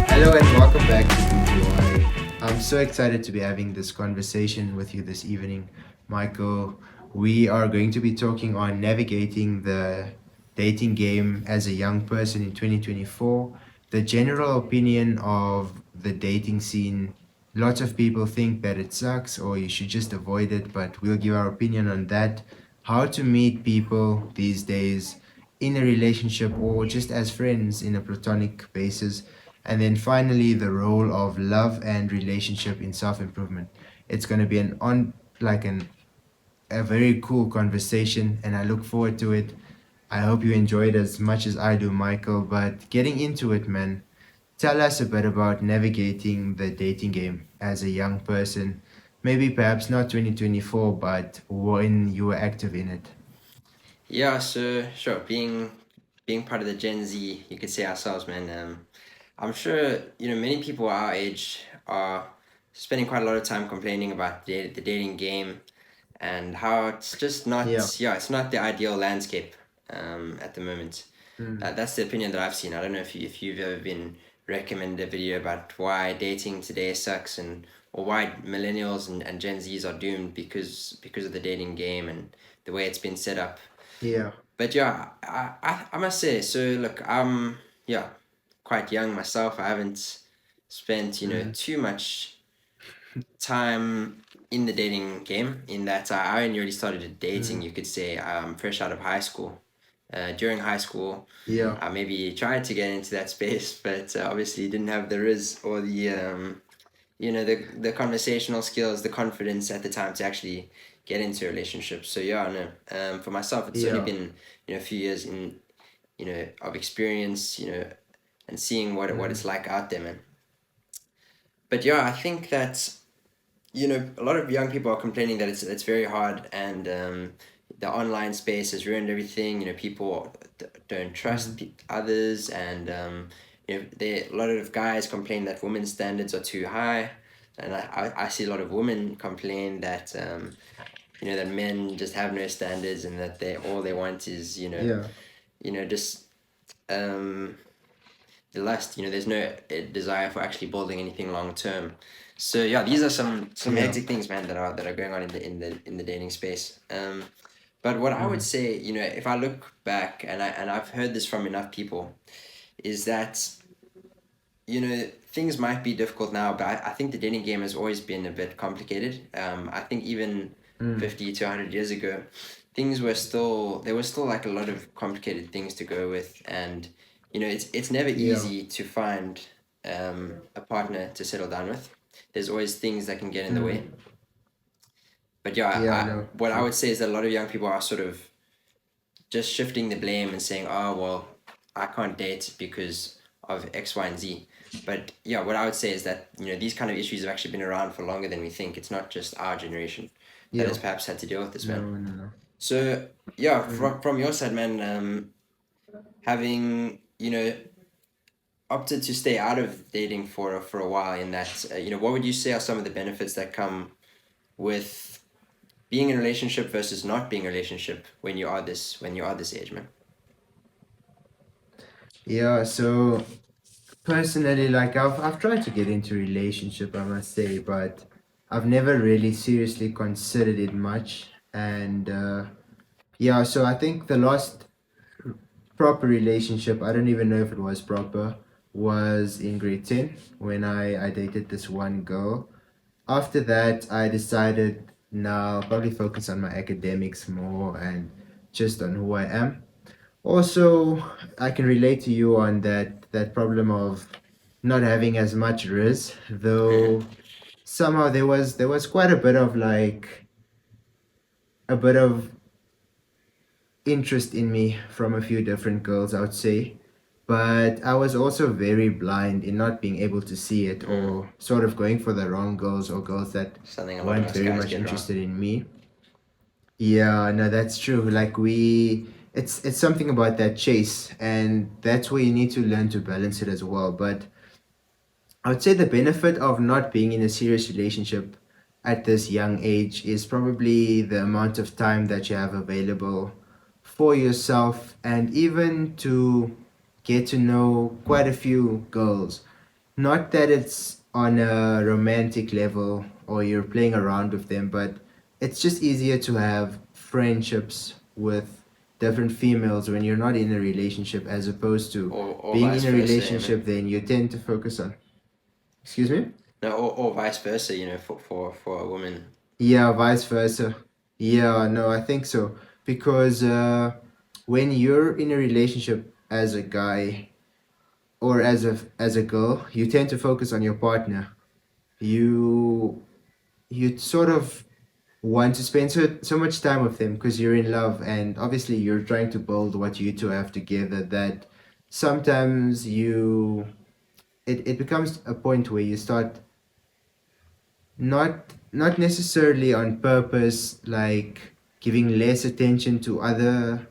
Hello and welcome back to BPY. I'm so excited to be having this conversation with you this evening, Michael. We are going to be talking on navigating the dating game as a young person in 2024, the general opinion of the dating scene. Lots of people think that it sucks or you should just avoid it, but we'll give our opinion on that. How to meet people these days in a relationship or just as friends in a platonic basis, and then finally, the role of love and relationship in self improvement. It's going to be an on like an a very cool conversation, and I look forward to it. I hope you enjoy it as much as I do, Michael. But getting into it, man, tell us a bit about navigating the dating game as a young person. Maybe perhaps not 2024, but when you were active in it. Yeah, so sure, being part of the Gen Z, you could say ourselves, man. I'm sure many people our age are spending quite a lot of time complaining about the dating game and how it's just Yeah. not it's not the ideal landscape at the moment. Mm. That's the opinion that I've seen. I don't know if you've ever been recommended a video about why dating today sucks and or why millennials and Gen Zs are doomed because of the dating game and the way it's been set up. Yeah. But yeah, I must say, so look, I'm yeah, quite young myself. I haven't spent, Mm. too much time in the dating game in that I only really started dating, Mm. you could say, fresh out of high school. During high school, Yeah. I maybe tried to get into that space, but obviously didn't have the riz or the the conversational skills, the confidence at the time to actually get into a relationship. So yeah, no. For myself, it's only Yeah. been a few years in of experience, and seeing what Mm. it's like out there, man. But yeah, I think that a lot of young people are complaining that it's very hard and the online space has ruined everything. People don't trust Mm. others, and a lot of guys complain that women's standards are too high, and I see a lot of women complain that that men just have no standards and that they all they want is Yeah. just um, the lust. There's no desire for actually building anything long term. So yeah, these are some Yeah. hectic things, man, that are going on in the dating space. But what I would Mm. say, if I look back and I've heard this from enough people, is that things might be difficult now, but I think the dating game has always been a bit complicated. I think even Mm. 50 to 100 years ago, things were still there was still like a lot of complicated things to go with, and it's never Yeah. easy to find a partner to settle down with. There's always things that can get in the way. Mm. But yeah, Yeah, I no, what I true. would say is that a lot of young people are sort of just shifting the blame and saying, "Oh well, I can't date because of X, Y, and Z." But yeah, what I would say is that these kind of issues have actually been around for longer than we think. It's not just our generation that Yeah. has perhaps had to deal with this, No, man. no, no. So yeah, Mm. from your side, man, having opted to stay out of dating for a while, in that what would you say are some of the benefits that come with being in a relationship versus not being in a relationship when you are this age, man? Yeah, so personally, like I've tried to get into a relationship, I must say, but I've never really seriously considered it much. And yeah, so I think the last proper relationship, I don't even know if it was proper, was in grade 10 when I dated this one girl. After that, I decided now I'll probably focus on my academics more and just on who I am. Also, I can relate to you on that problem of not having as much riz, though somehow there was quite a bit of a bit of interest in me from a few different girls, I would say. But I was also very blind in not being able to see it Mm. or sort of going for the wrong girls or girls that Something a lot of weren't us very guys much get wrong. interested in me. Yeah, no, that's true. It's something about that chase, and that's where you need to learn to balance it as well. But I would say the benefit of not being in a serious relationship at this young age is probably the amount of time that you have available for yourself and even to get to know quite a few girls. Not that it's on a romantic level or you're playing around with them, but it's just easier to have friendships with different females when you're not in a relationship as opposed to or being vice in a versa, man. relationship, then you tend to focus on. Excuse me? No, or vice versa, for a woman. Yeah, vice versa. Yeah, no, I think so. Because when you're in a relationship as a guy or as a girl, you tend to focus on your partner. You you sort of want to spend so much time with them because you're in love and obviously you're trying to build what you two have together that sometimes it becomes a point where you start not necessarily on purpose like giving less attention to other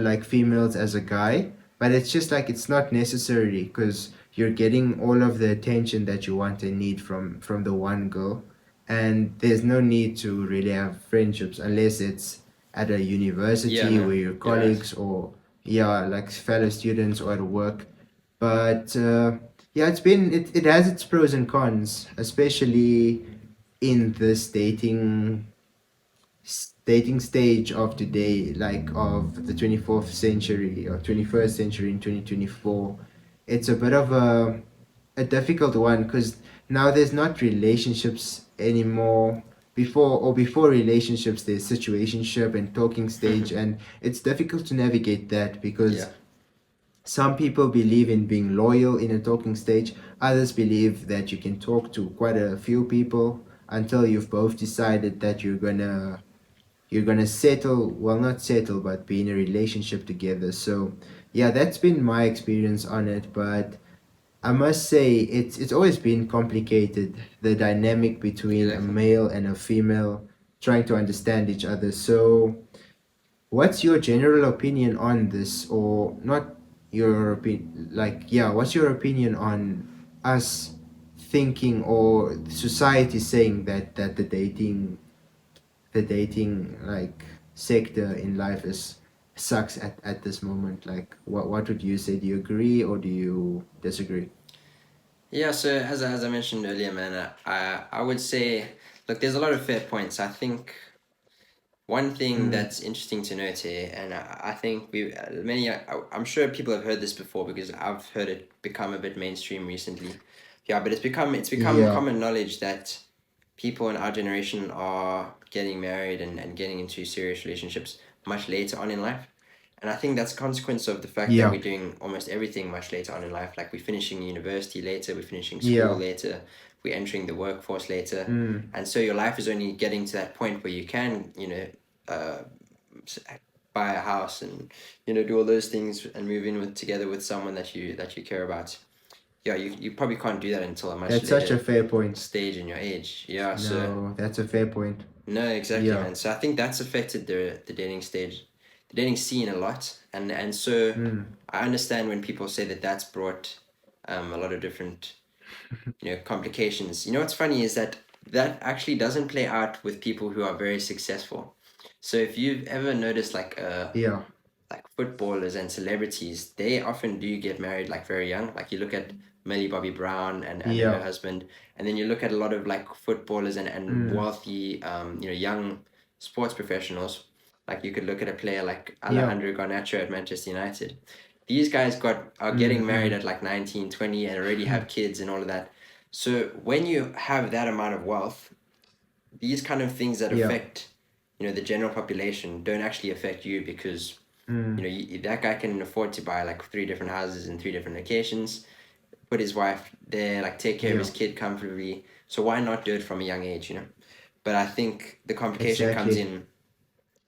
like females as a guy, but it's just like it's not necessary because you're getting all of the attention that you want and need from the one girl, and there's no need to really have friendships unless it's at a Yeah, university no, where you're you're right. colleagues or yeah like fellow students or at work. But yeah, it has its pros and cons, especially in this dating stage of today, like of the 24th century or 21st century in 2024. It's a bit of a difficult one because now there's not relationships anymore. Before relationships, there's situationship and talking stage, and it's difficult to navigate that Yeah. because some people believe in being loyal in a talking stage. Others believe that you can talk to quite a few people until you've both decided that you're gonna settle, well, not settle, but be in a relationship together. So yeah, that's been my experience on it. But I must say it's always been complicated, the dynamic between a Exactly. male and a female trying to understand each other. So what's your general opinion on this, or not your opinion? Like, yeah, what's your opinion on us thinking or society saying that the dating like sector in life is sucks at this moment? Like, what would you say? Do you agree or do you disagree? Yeah, so as I mentioned earlier, man, I would say, look, there's a lot of fair points. I think one thing Mm, that's interesting to note here, and I think I'm sure people have heard this before because I've heard it become a bit mainstream recently. Yeah, but it's become yeah, common knowledge that people in our generation are getting married and getting into serious relationships much later on in life. And I think that's a consequence of the fact that yeah, we're doing almost everything much later on in life. Like we're finishing university later, we're finishing school yeah. later, we're entering the workforce later. Mm, And so your life is only getting to that point where you can, uh, buy a house and, do all those things and move in together with someone that you care about. Yeah, you probably can't do that until a much that's such a later fair point. stage in your age. Yeah, so No, that's a fair point. no, exactly, Yeah. man. So I think that's affected the dating stage, the dating scene a lot, and so Mm, I understand when people say that that's brought a lot of different complications. You know what's funny is that that actually doesn't play out with people who are very successful. So if you've ever noticed yeah, like footballers and celebrities, they often do get married like very young. Like you look at Millie Bobby Brown and her yeah. husband, and then you look at a lot of like footballers and Mm, wealthy, young sports professionals. Like you could look at a player like yeah. Alejandro Garnacho at Manchester United. These guys are getting married Mm, at like 19, 20, and already mm. have kids and all of that. So when you have that amount of wealth, these kind of things that Yeah. affect, the general population don't actually affect you because Mm, that guy can afford to buy like three different houses in three different locations, put his wife there, like take care of yeah. his kid comfortably. So why not do it from a young age? But I think the complication comes Exactly. in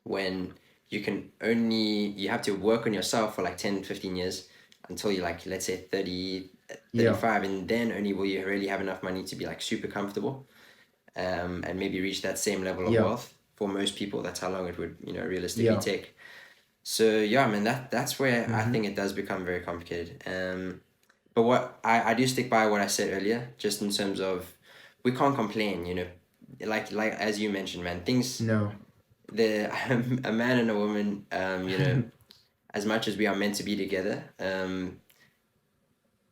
when you have to work on yourself for like 10, 15 years until you're like, let's say 30, Yeah. 35, and then only will you really have enough money to be like super comfortable, and maybe reach that same level of Yeah. wealth. For most people, that's how long it would, realistically Yeah. take. So yeah, man, that's where I Mm-hmm. think it does become very complicated. But what I do stick by what I said earlier, just in terms of we can't complain. Like as you mentioned, man, things No. the a man and a woman, as much as we are meant to be together,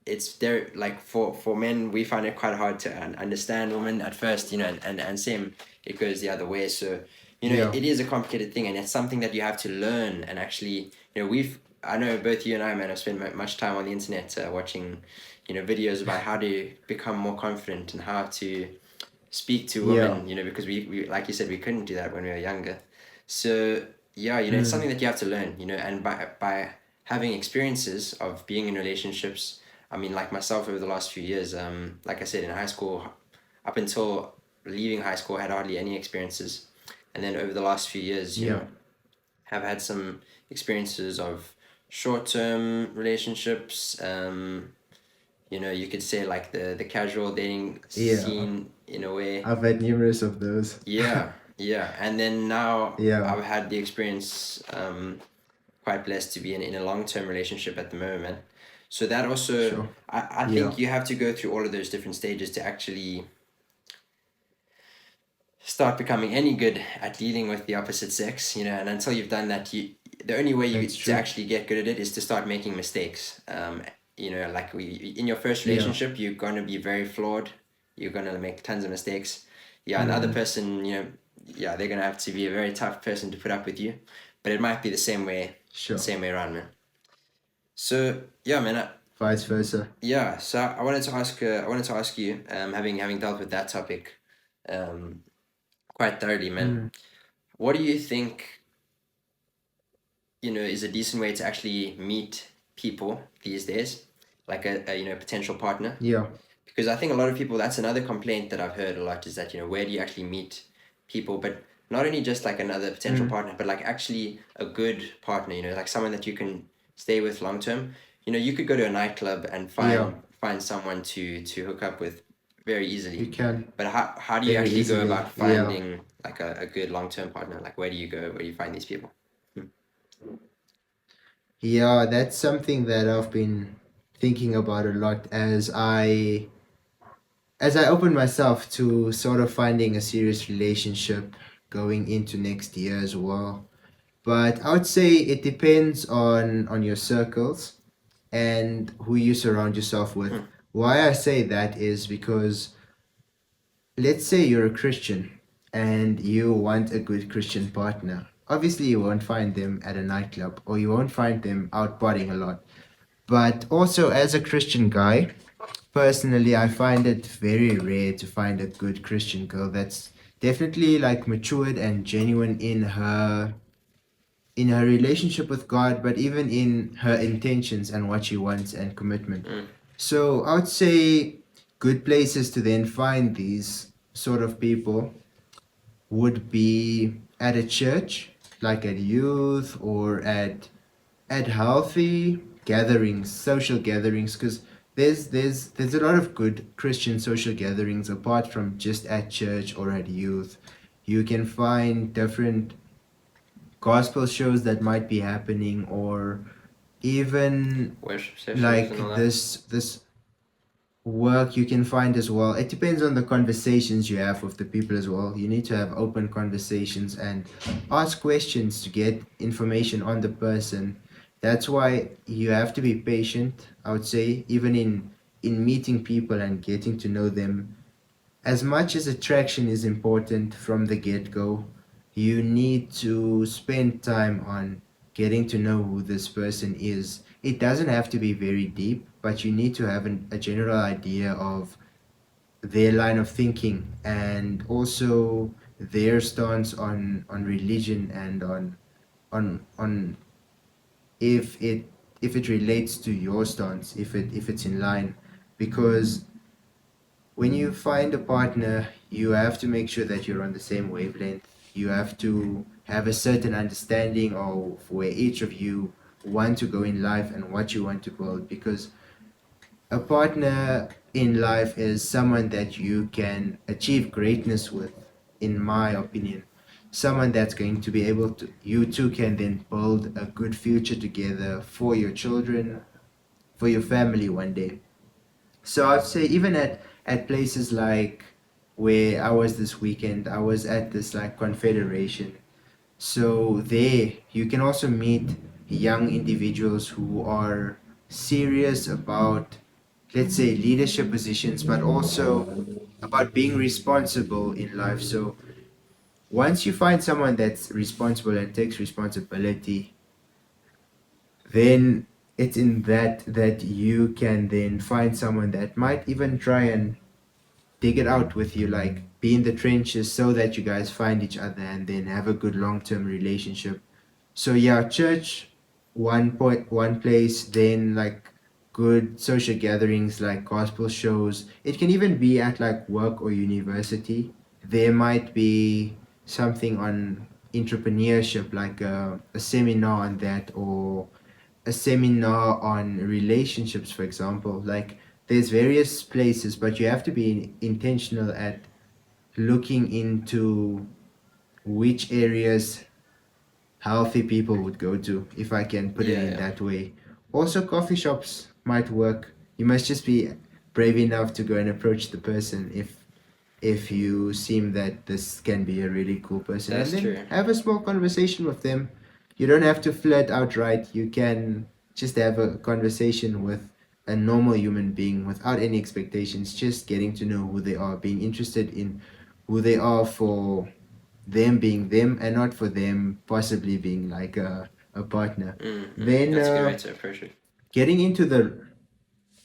it's there, like for men we find it quite hard to understand women at first, and same, it goes the other way. So Yeah, it is a complicated thing, and it's something that you have to learn. And actually, I know both you and I, man, have spent much time on the internet, watching videos about how to become more confident and how to speak to yeah, women, because we like you said, we couldn't do that when we were younger. So yeah, it's mm, something that you have to learn, and by having experiences of being in relationships. I mean, like myself over the last few years, like I said, in high school, up until leaving high school, I had hardly any experiences, and then over the last few years, yeah, have had some experiences of short-term relationships. You could say like the casual dating yeah. scene in a way. I've had numerous of those. Yeah, yeah. And then now Yeah, I've had the experience, quite blessed to be in a long term relationship at the moment. So that also, sure. I Yeah, think you have to go through all of those different stages to actually start becoming any good at dealing with the opposite sex, and until you've done that, the only way you that's to true. actually get good at it is to start making mistakes. Like in your first Yeah. relationship, you're gonna be very flawed. You're gonna make tons of mistakes. Yeah, and the other Mm, person, yeah, they're gonna have to be a very tough person to put up with you. But it might be the sure. same way around, man. So yeah, man. Vice versa. Yeah, so I wanted to ask you, having dealt with that topic, um, quite thoroughly, man. Mm, What do you think, is a decent way to actually meet people these days, like a potential partner? yeah. Because I think a lot of people, that's another complaint that I've heard a lot, is that, where do you actually meet people? But not only just like another potential Mm, partner, but like actually a good partner, like someone that you can stay with long term. You could go to a nightclub and yeah. find someone to hook up with very You easily. can But how do you very actually go easily. about Yeah. finding like a good long term partner? Like where do you go? Where do you find these people? Hmm. Yeah, that's something that I've been thinking about a lot as I open myself to sort of finding a serious relationship going into next year as well. But I would say it depends on your circles and who you surround yourself with. Hmm. Why I say that is because let's say you're a Christian and you want a good Christian partner. Obviously, you won't find them at a nightclub or you won't find them out partying a lot. But also, as a Christian guy, personally, I find it very rare to find a good Christian girl that's definitely like matured and genuine in her relationship with God, but even in her intentions and what she wants and commitment. Hmm. So I would say good places to then find these sort of people would be at a church, like at youth or at healthy gatherings, social gatherings, because there's a lot of good Christian social gatherings apart from just at church or at youth. You can find different gospel shows that might be happening or even Worship sessions and all like that. this work you can find as well. It depends on the conversations you have with the people as well. You need to have open conversations and ask questions to get information on the person. That's why you have to be patient, I would say, even in meeting people and getting to know them. As much as attraction is important from the get-go, you need to spend time on getting to know who this person is. It doesn't have to be very deep, but you need to have a general idea of their line of thinking and also their stance on religion and on if it relates to your stance, if it's in line. Because when you find a partner, you have to make sure that you're on the same wavelength. You have to have a certain understanding of where each of you want to go in life and what you want to build. Because a partner in life is someone that you can achieve greatness with, in my opinion. Someone that's going to be able to, you two can then build a good future together for your children, for your family one day. So I'd say even at places like where I was this weekend, I was at this like confederation. So there you can also meet young individuals who are serious about, let's say, leadership positions, but also about being responsible in life. So once you find someone that's responsible and takes responsibility, then it's in that you can then find someone that might even try and dig it out with you, like be in the trenches so that you guys find each other and then have a good long-term relationship. So yeah, church, one place, then like good social gatherings like gospel shows. It can even be at like work or university. There might be something on entrepreneurship, like a seminar on that, or a seminar on relationships, for example. Like there's various places, but you have to be intentional at looking into which areas healthy people would go to, if I can put it Yeah, in yeah. that way. Also, coffee shops might work. You must just be brave enough to go and approach the person if you seem that this can be a really cool person, and That's then true. have a small conversation with them. You don't have to flirt outright. You can just have a conversation with a normal human being without any expectations, just getting to know who they are, being interested in who they are for them being them and not for them possibly being like a partner. Mm-hmm. Then That's a good way to approach it. getting into the,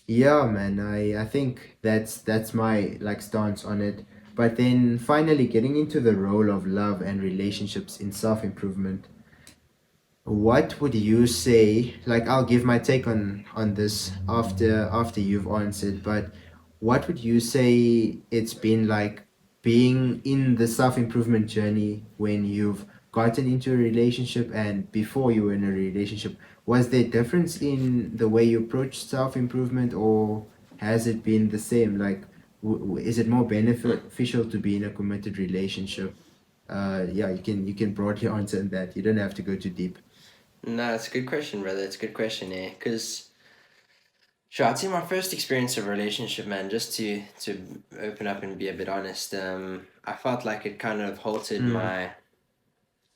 yeah, man, I think that's my like stance on it. But then finally getting into the role of love and relationships in self-improvement. What would you say? Like, I'll give my take on this after you've answered, but what would you say it's been like being in the self-improvement journey when you've gotten into a relationship and before you were in a relationship? Was there difference in the way you approach self-improvement, or has it been the same? Like, is it more Hmm. beneficial to be in a committed relationship? Yeah, you can broadly answer that. You don't have to go too deep. No, it's a good question, brother. It's a good question, eh? Because sure, I'd say my first experience of a relationship, man, just to open up and be a bit honest, I felt like it kind of halted Mm,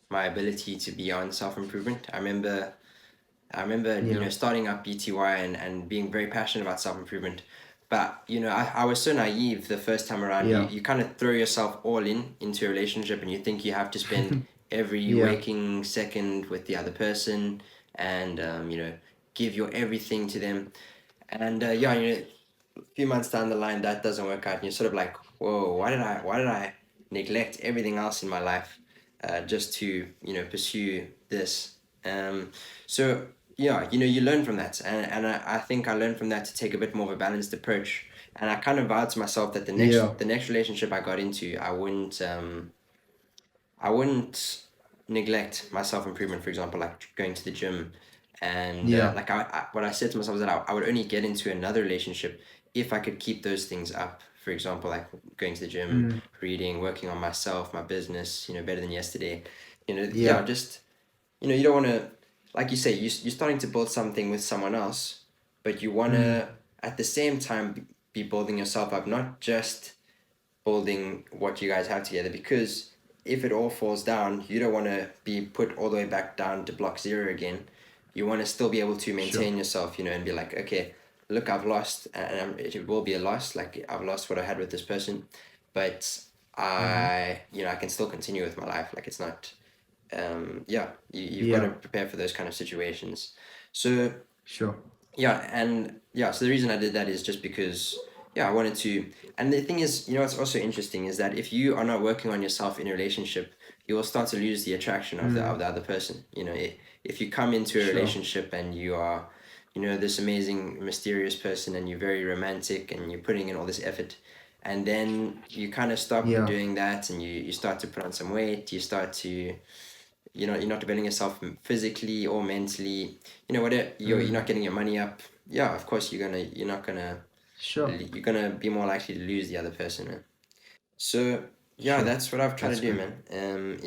my ability to be on self improvement. I remember, yeah, starting up BTY and being very passionate about self improvement. But, I was so naive the first time around. You, yeah, you kind of throw yourself all into a relationship and you think you have to spend every yeah, waking second with the other person and, give your everything to them. And, yeah, a few months down the line, that doesn't work out. And you're sort of like, whoa, why did I neglect everything else in my life just to, pursue this? Um, so yeah, you learn from that, and I think I learned from that to take a bit more of a balanced approach. And I kind of vowed to myself that the yeah. next the next relationship I got into, I wouldn't neglect my self improvement. For example, like going to the gym, and Yeah. like what I said to myself is that I would only get into another relationship if I could keep those things up. For example, like going to the gym, Mm, reading, working on myself, my business. Better than yesterday. Yeah, yeah. just you don't want to, like you say, you're starting to build something with someone else, but you want Mm, to at the same time be building yourself up, not just building what you guys have together, because if it all falls down, you don't want to be put all the way back down to block zero again. You want to still be able to sure. maintain yourself, and be like, okay, look, I've lost, and it will be a loss. Like I've lost what I had with this person, but Mm-hmm. I can still continue with my life. Like it's not, yeah, you've got to Yeah, prepare for those kind of situations. So sure. yeah, and yeah, so the reason I did that is just because yeah, I wanted to. And the thing is, what's also interesting is that if you are not working on yourself in a relationship, you will start to lose the attraction of the Mm, other person. If you come into a sure. relationship and you are, this amazing mysterious person, and you're very romantic and you're putting in all this effort, and then you kind of stop Yeah. doing that, and you start to put on some weight, you start to, you're not developing yourself physically or mentally, whatever, you're not Mm, getting your money up. Yeah, of course you're not gonna sure. you're gonna be more likely to lose the other person, man. So yeah, Sure. that's what I've tried to That's do, good. man.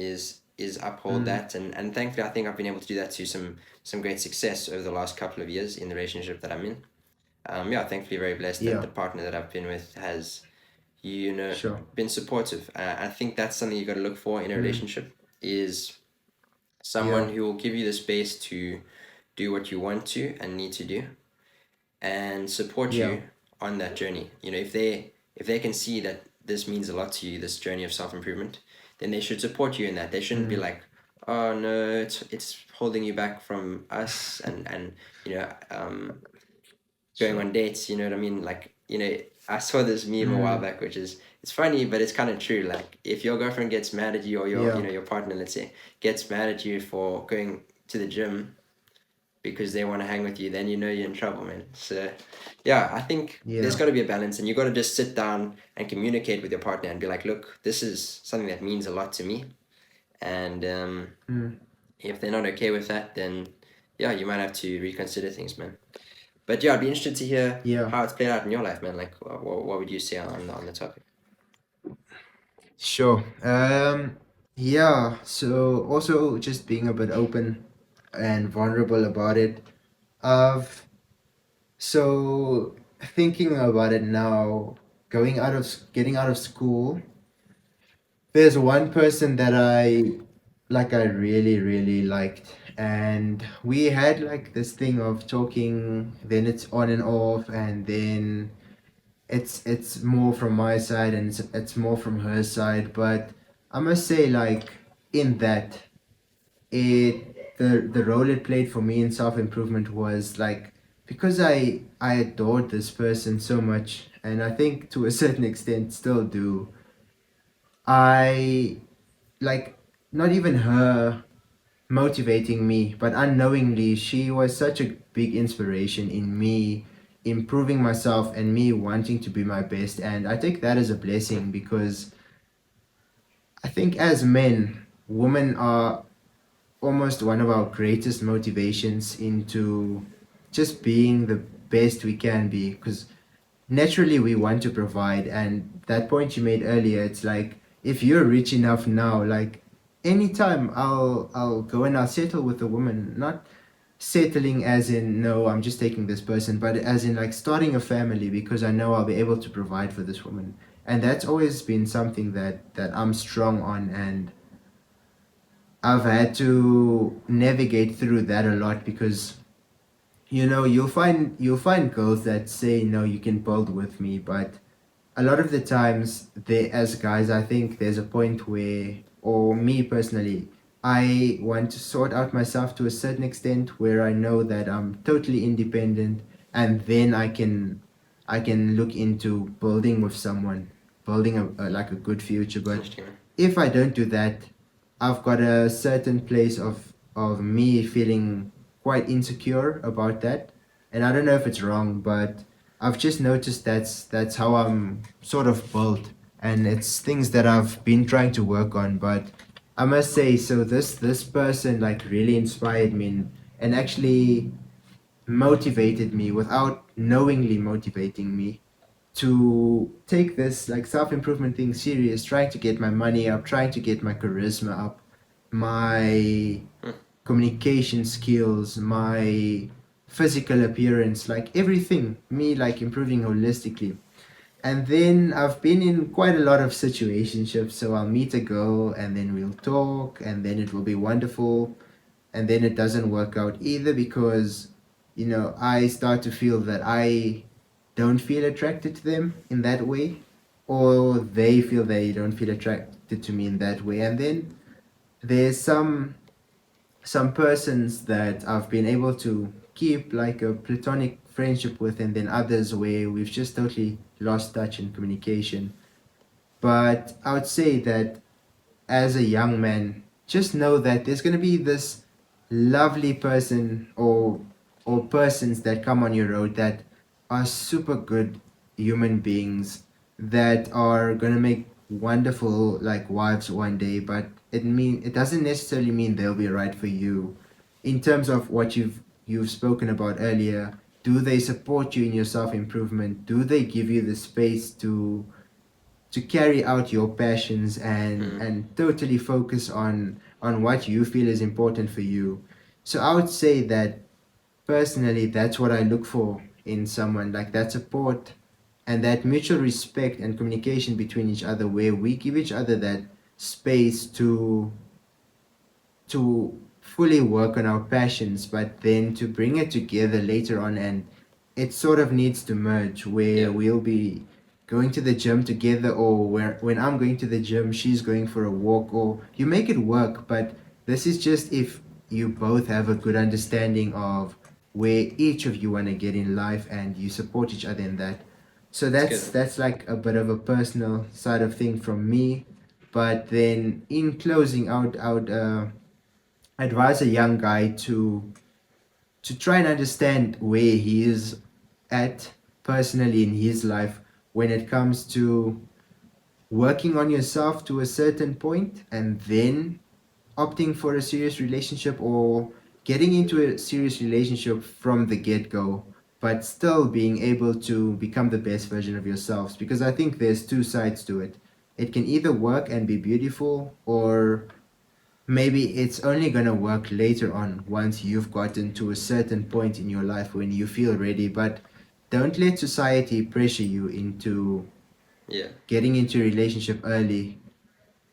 Is uphold Mm, that, and thankfully I think I've been able to do that to some great success over the last couple of years in the relationship that I'm in. Yeah, thankfully very blessed that yeah. the partner that I've been with has, Sure. been supportive. I think that's something you got to look for in a Mm, relationship is Yeah. someone who will give you the space to do what you want to and need to do, and support Yeah. you on that journey. You know, if they can see that this means a lot to you, this journey of self improvement, then they should support you in that. They shouldn't be Mm. like, oh no, it's holding you back from us, and you know, going Sure. on dates. You know what I mean? Like, I saw this meme a while Mm. back, which is, it's funny, but it's kind of true. Like, if your girlfriend gets mad at you, or your Yeah. your partner, let's say, gets mad at you for going to the gym because they want to hang with you, then you know you're in trouble, man. So, yeah, I think there's Yeah. got to be a balance, and you got to just sit down and communicate with your partner and be like, look, this is something that means a lot to me, and Mm. if they're not okay with that, then yeah, you might have to reconsider things, man. But yeah, I'd be interested to hear Yeah. how it's played out in your life, man. Like, what would you say on the topic? Sure. Yeah. So also just being a bit open and vulnerable about it. I've So thinking about it now, getting out of school, there's one person that I really really liked, and we had like this thing of talking, then it's on and off, and then it's more from my side and it's more from her side, but I must say, like, in that, the role it played for me in self improvement was like, because I adored this person so much, and I think to a certain extent still do. I like, not even her motivating me, but unknowingly she was such a big inspiration in me improving myself and me wanting to be my best, and I take that as a Hmm. blessing, because I think as men, women are almost one of our greatest motivations into just being the best we can be, because naturally we want to provide. And that point you made earlier, it's like, if you're rich enough now, like, anytime I'll go and I'll settle with a woman, not settling as in, no, I'm just taking this person, but as in like starting a family, because I know I'll be able to provide for this woman. And that's always been something that I'm strong on, and I've had to navigate through that a lot, because you'll find girls that say, no, you can build with me, but a lot of the times, they, as guys, I think there's a point where, or me personally, I want to sort out myself to a certain extent where I know that I'm totally independent, and then I can look into building with someone, building like a good future. But Interesting, man. if I don't do that, I've got a certain place of me feeling quite insecure about that, and I don't know if it's wrong, but I've just noticed that's how I'm sort of built, and it's things that I've been trying to work on. But I must say, so this person like really inspired me, and actually motivated me without knowingly motivating me to take this like self improvement thing serious, trying to get my money up, trying to get my charisma up, my Hmm. communication skills, my physical appearance, like everything, me like improving holistically. And then I've been in quite a lot of situationships, so I'll meet a girl and then we'll talk and then it will be wonderful, and then it doesn't work out either, because I start to feel that I don't feel attracted to them in that way, or they feel they don't feel attracted to me in that way. And then there's some persons that I've been able to keep like a platonic friendship with, and then others where we've just totally lost touch in communication. But I would say that as a young man, just know that there's going to be this lovely person, or persons that come on your road that are super good human beings, that are going to make wonderful like wives one day, but it doesn't necessarily mean they'll be right for you. In terms of what you've spoken about earlier, do they support you in your self improvement? Do they give you the space to carry out your passions and Hmm. and totally focus on what you feel is important for you? So I would say that personally, that's what I look for in someone, like that support and that mutual respect and communication between each other, where we give each other that space to fully work on our passions, but then to bring it together later on, and it sort of needs to merge where Yeah, we'll be going to the gym together, or where when I'm going to the gym, she's going for a walk, or you make it work. But this is just if you both have a good understanding of where each of you want to get in life and you support each other in that. So it's good. that's like a bit of a personal side of thing from me. But then in closing out, I would advise a young guy to try and understand where he is at personally in his life when it comes to working on yourself to a certain point and then opting for a serious relationship, or getting into a serious relationship from the get-go but still being able to become the best version of yourselves, because I think there's two sides to it. It can either work and be beautiful, or maybe it's only going to work later on once you've gotten to a certain point in your life when you feel ready. But don't let society pressure you into Yeah. getting into a relationship early.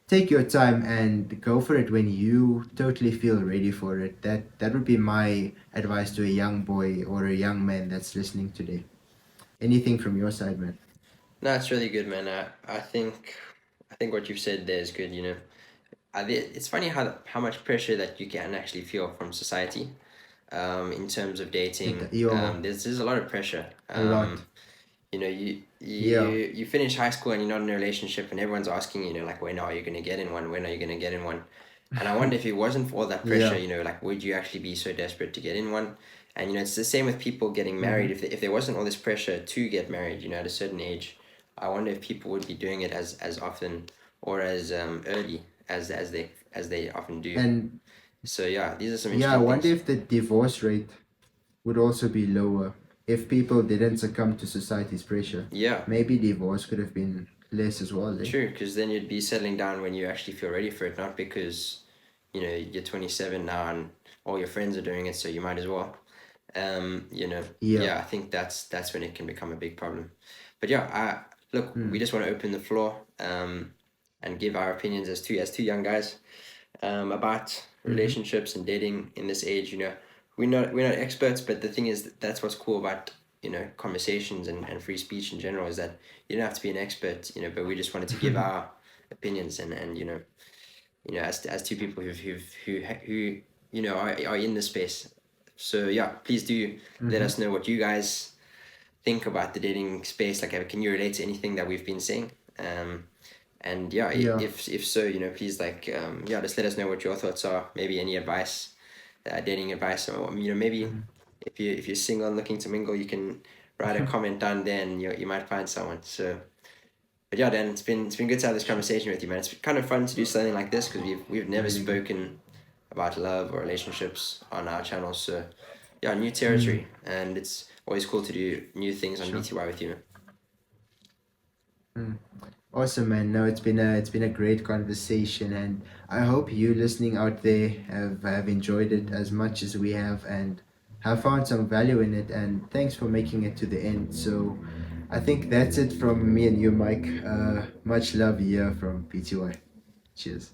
Take your time and go for it when you totally feel ready for it. That would be my advice to a young boy or a young man that's listening today. Anything from your side, man? No, it's really good, man. I think what you've said there is good. You know, it's funny how much pressure that you can actually feel from society, in terms of dating. You're There's a lot of pressure. a lot. You know, Yeah. you finish high school and you're not in a relationship, and everyone's asking you know like when are you gonna get in one? When are you gonna get in one? And I wonder if it wasn't for all that pressure, Yeah. you know, like would you actually be so desperate to get in one? And you know, it's the same with people getting married. Mm-hmm. If there wasn't all this pressure to get married, you know, at a certain age, I wonder if people would be doing it as often or as early as they often do. And So yeah, these are some yeah, I interesting wonder things. if the divorce rate would also be lower if people didn't succumb to society's pressure. Yeah, Maybe divorce could have been less as well, eh? true, because then you'd be settling down when you actually feel ready for it, not because, you know, you're 27 now and all your friends are doing it, so you might as well. You know, Yeah. yeah, I think that's when it can become a big problem. But yeah, look, we Mm. just want to open the floor, and give our opinions as two young guys, about Mm-hmm. relationships and dating in this age. You know, we're not experts, but the thing is that's what's cool about you know conversations and free speech in general is that you don't have to be an expert. You know, but we just wanted to give our opinions and you know as two people who you know are in this space. So yeah, please do let Mm-hmm. us know what you guys think about the dating space. Like, can you relate to anything that we've been saying? And yeah, Yeah. if so, you know, please yeah, just let us know what your thoughts are. Maybe any advice, dating advice, or you know, maybe Mm-hmm. if you're single and looking to mingle, you can write a comment down there, and you might find someone. So, but yeah, Dan, it's been good to have this Sure. conversation with you, man. It's kind of fun to do something like this because we've never Really good. spoken about love or relationships on our channel. So yeah, new Mm. territory, and it's always cool to do new things on Sure. BTY with you. Mm. Awesome, man. No, it's been a great conversation, and I hope you listening out there have enjoyed it as much as we have, and have found some value in it. And thanks for making it to the end. So, I think that's it from me and you, Mike. Much love here from PTY. Cheers.